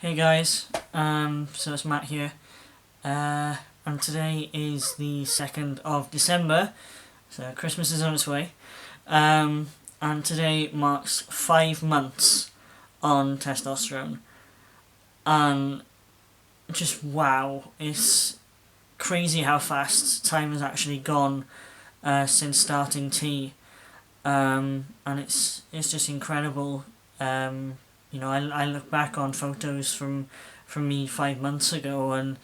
Hey guys, so it's Matt here, and today is the 2nd of December, so Christmas is on its way, and today marks 5 months on testosterone, and just wow, it's crazy how fast time has actually gone since starting T, and it's just incredible. I look back on photos from me 5 months ago and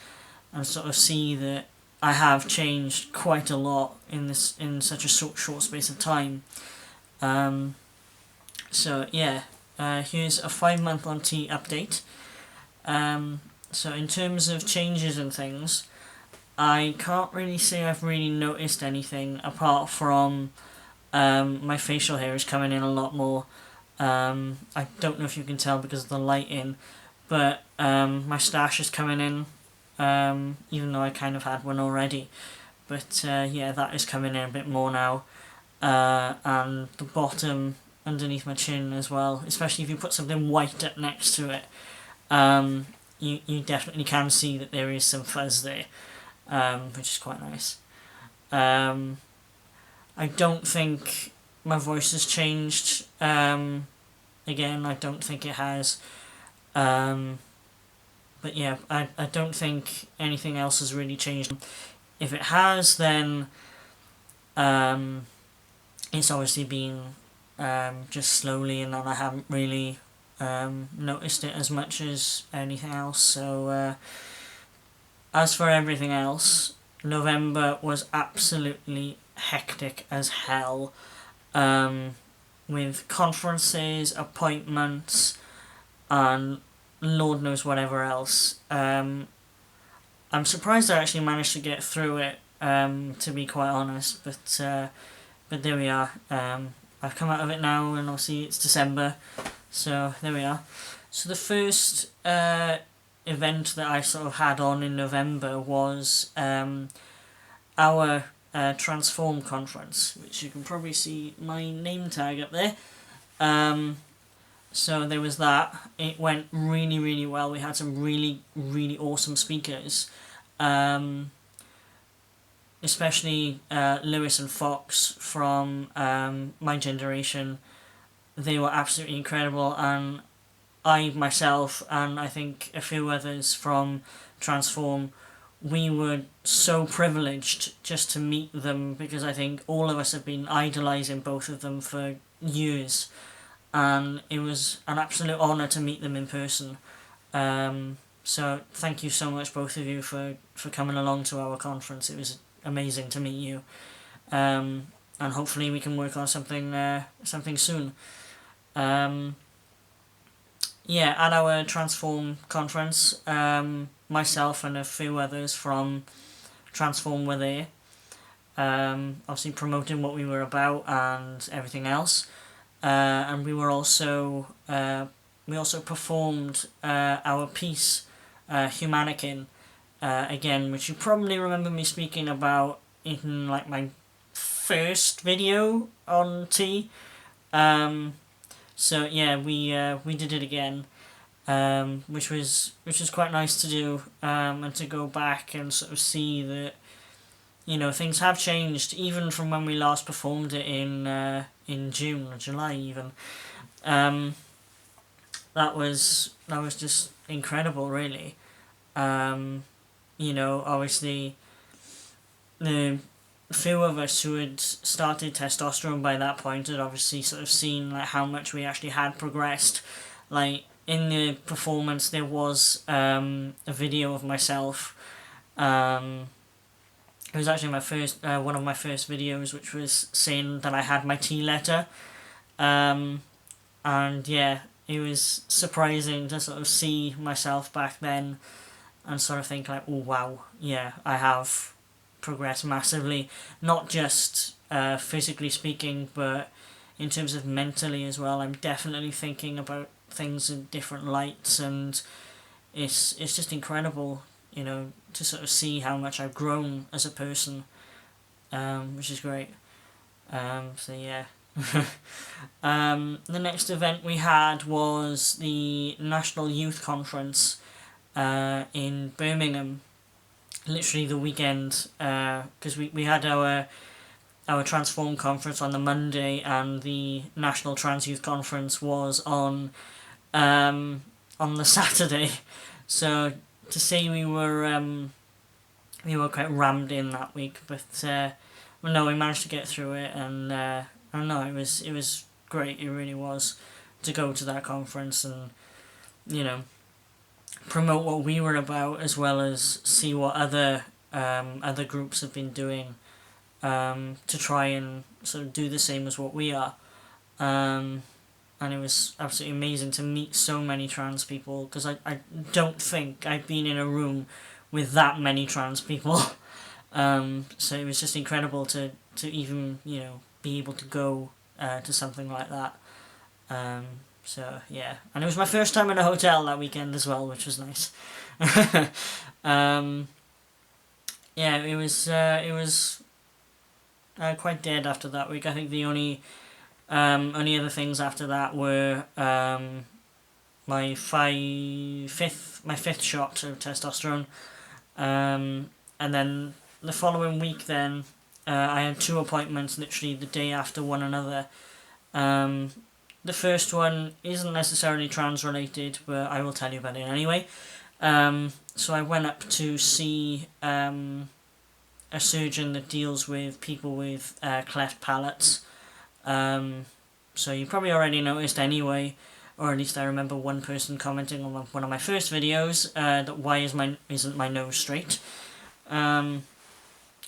sort of see that I have changed quite a lot in such a short space of time. So yeah, here's a 5 month on T update. So in terms of changes and things, I can't really say I've really noticed anything apart from my facial hair is coming in a lot more. I don't know if you can tell because of the lighting, but my stash is coming in, even though I kind of had one already. But yeah, that is coming in a bit more now. And the bottom underneath my chin as well, especially if you put something white up next to it, you definitely can see that there is some fuzz there, which is quite nice. I don't think my voice has changed. Again, I don't think it has. But yeah, I don't think anything else has really changed. If it has, then it's obviously been just slowly, and I haven't really noticed it as much as anything else. So as for everything else, November was absolutely hectic as hell. With conferences, appointments, and Lord knows whatever else. I'm surprised I actually managed to get through it, to be quite honest, but there we are. I've come out of it now, and obviously it's December, so there we are. So the first event that I sort of had on in November was our Transform conference, which you can probably see my name tag up there. So there was that. It went really, really well. We had some really, really awesome speakers, especially Lewis and Fox from my generation. They were absolutely incredible, and I myself, and I think a few others from Transform, we were so privileged just to meet them, because I think all of us have been idolising both of them for years, and it was an absolute honour to meet them in person. So thank you so much, both of you, for coming along to our conference. It was amazing to meet you, and hopefully we can work on something soon. Yeah, at our Transform conference, myself and a few others from Transform were there, obviously promoting what we were about and everything else, and we also performed our piece, Humanican, again, which you probably remember me speaking about in like my first video on T. So yeah, we did it again, which was quite nice to do, and to go back and sort of see that, things have changed even from when we last performed it in June or July even. That was just incredible, really. Obviously the few of us who had started testosterone by that point had obviously sort of seen like how much we actually had progressed. Like in the performance there was a video of myself. It was actually my first one of my first videos, which was saying that I had my T letter, and yeah, it was surprising to sort of see myself back then and sort of think like, oh wow, yeah, I have progressed massively, not just physically speaking, but in terms of mentally as well. I'm definitely thinking about things in different lights, and it's just incredible, to sort of see how much I've grown as a person, which is great. So yeah, The next event we had was the National Youth Conference in Birmingham, literally the weekend, because we had our Transform conference on the Monday, and the National Trans Youth Conference was on the Saturday. So to say we were quite rammed in that week, but well, no, we managed to get through it, and I don't know, it was great. It really was, to go to that conference and, you know, promote what we were about, as well as see what other groups have been doing, to try and sort of do the same as what we are. And it was absolutely amazing to meet so many trans people, because I don't think I've been in a room with that many trans people. So it was just incredible to even, be able to go to something like that. So yeah, and it was my first time in a hotel that weekend as well, which was nice. Yeah, it was quite dead after that week. I think the only other things after that were my fifth shot of testosterone, and then the following week, then I had 2 appointments literally the day after one another. The first one isn't necessarily trans related, but I will tell you about it anyway. So I went up to see a surgeon that deals with people with cleft palates. So you probably already noticed anyway, or at least I remember one person commenting on one of my first videos that why isn't my nose straight.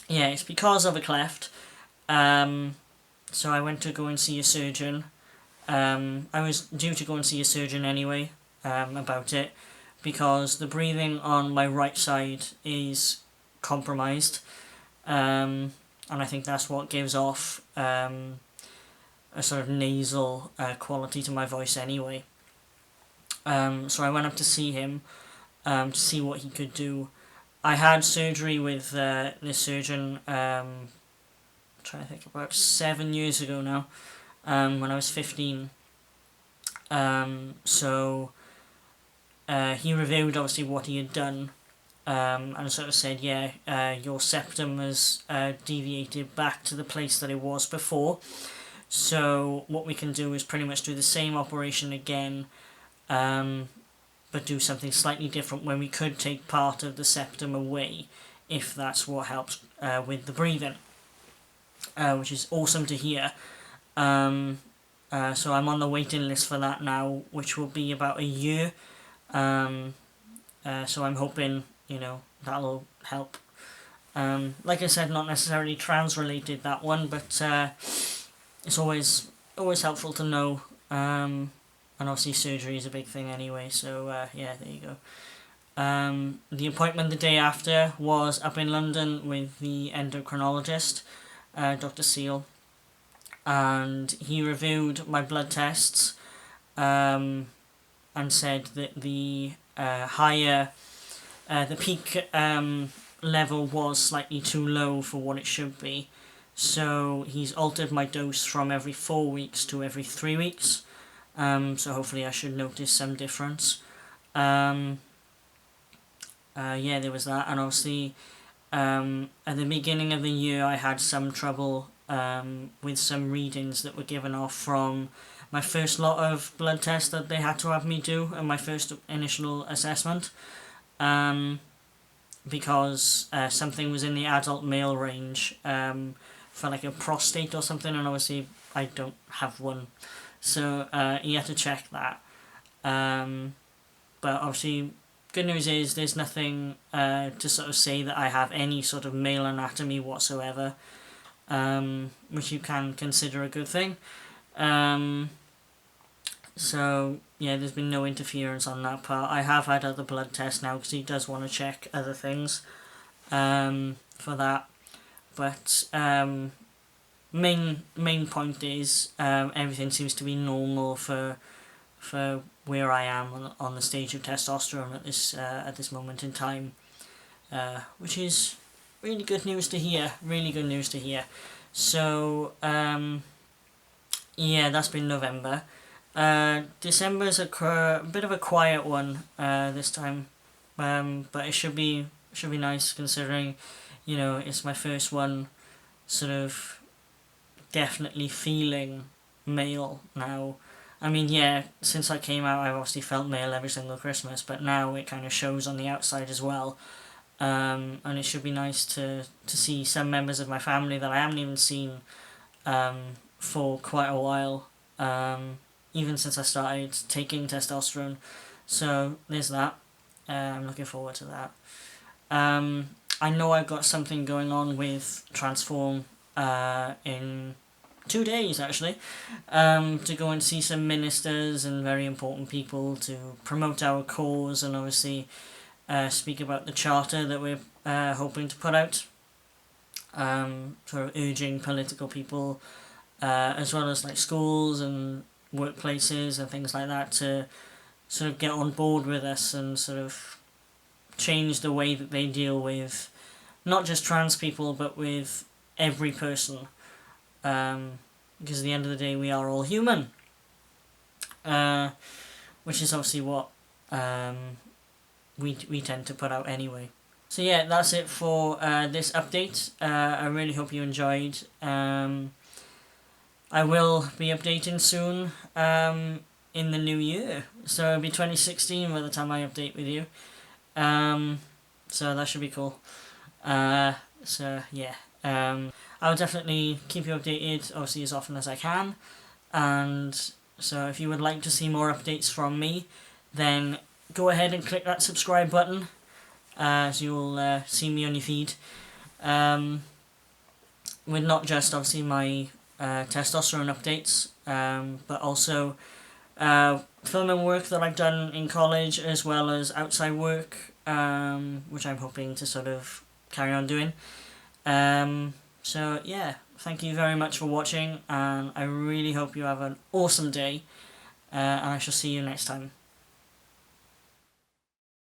Yeah, it's because of a cleft. So I went to go and see a surgeon. I was due to go and see a surgeon anyway about it, because the breathing on my right side is compromised, and I think that's what gives off a sort of nasal quality to my voice anyway. So I went up to see him to see what he could do. I had surgery with this surgeon, I'm trying to think, about 7 years ago now, when I was 15. So he reviewed obviously what he had done, and sort of said, yeah, your septum has deviated back to the place that it was before. So what we can do is pretty much do the same operation again, but do something slightly different, when we could take part of the septum away, if that's what helps with the breathing, which is awesome to hear. So I'm on the waiting list for that now, which will be about a year. So I'm hoping, that'll help. Like I said, not necessarily trans related, that one, but it's always helpful to know. And obviously surgery is a big thing anyway, so yeah, there you go. The appointment the day after was up in London with the endocrinologist, Dr. Seal, and he reviewed my blood tests, and said that the peak level was slightly too low for what it should be. So he's altered my dose from every 4 weeks to every 3 weeks. So hopefully I should notice some difference. Yeah, there was that, and obviously at the beginning of the year I had some trouble with some readings that were given off from my first lot of blood tests that they had to have me do in my first initial assessment, because something was in the adult male range for like a prostate or something, and obviously I don't have one. So he had to check that. But obviously, good news is there's nothing to sort of say that I have any sort of male anatomy whatsoever, which you can consider a good thing. So yeah, there's been no interference on that part. I have had other blood tests now, because he does want to check other things for that. But main point is everything seems to be normal for where I am on the stage of testosterone at this moment in time, which is really good news to hear. Really good news to hear. So Yeah, that's been November. December's a bit of a quiet one this time, but it should be nice considering, it's my first one, sort of definitely feeling male now. I mean, yeah, since I came out, I've obviously felt male every single Christmas, but now it kind of shows on the outside as well. And it should be nice to see some members of my family that I haven't even seen for quite a while, even since I started taking testosterone. So there's that. I'm looking forward to that. I know I've got something going on with Transform in 2 days actually, to go and see some ministers and very important people to promote our cause and obviously speak about the charter that we're hoping to put out, sort of urging political people, as well as like schools and workplaces and things like that, to sort of get on board with us and sort of change the way that they deal with not just trans people but with every person, because at the end of the day we are all human, which is obviously what we tend to put out anyway. So yeah, that's it for this update. I really hope you enjoyed. I will be updating soon in the new year. So it'll be 2016 by the time I update with you. So that should be cool. So yeah. I'll definitely keep you updated, obviously, as often as I can. And so if you would like to see more updates from me, then go ahead and click that subscribe button, so you'll see me on your feed. With not just obviously my testosterone updates, but also filming work that I've done in college as well as outside work, which I'm hoping to sort of carry on doing. So yeah, thank you very much for watching, and I really hope you have an awesome day, and I shall see you next time.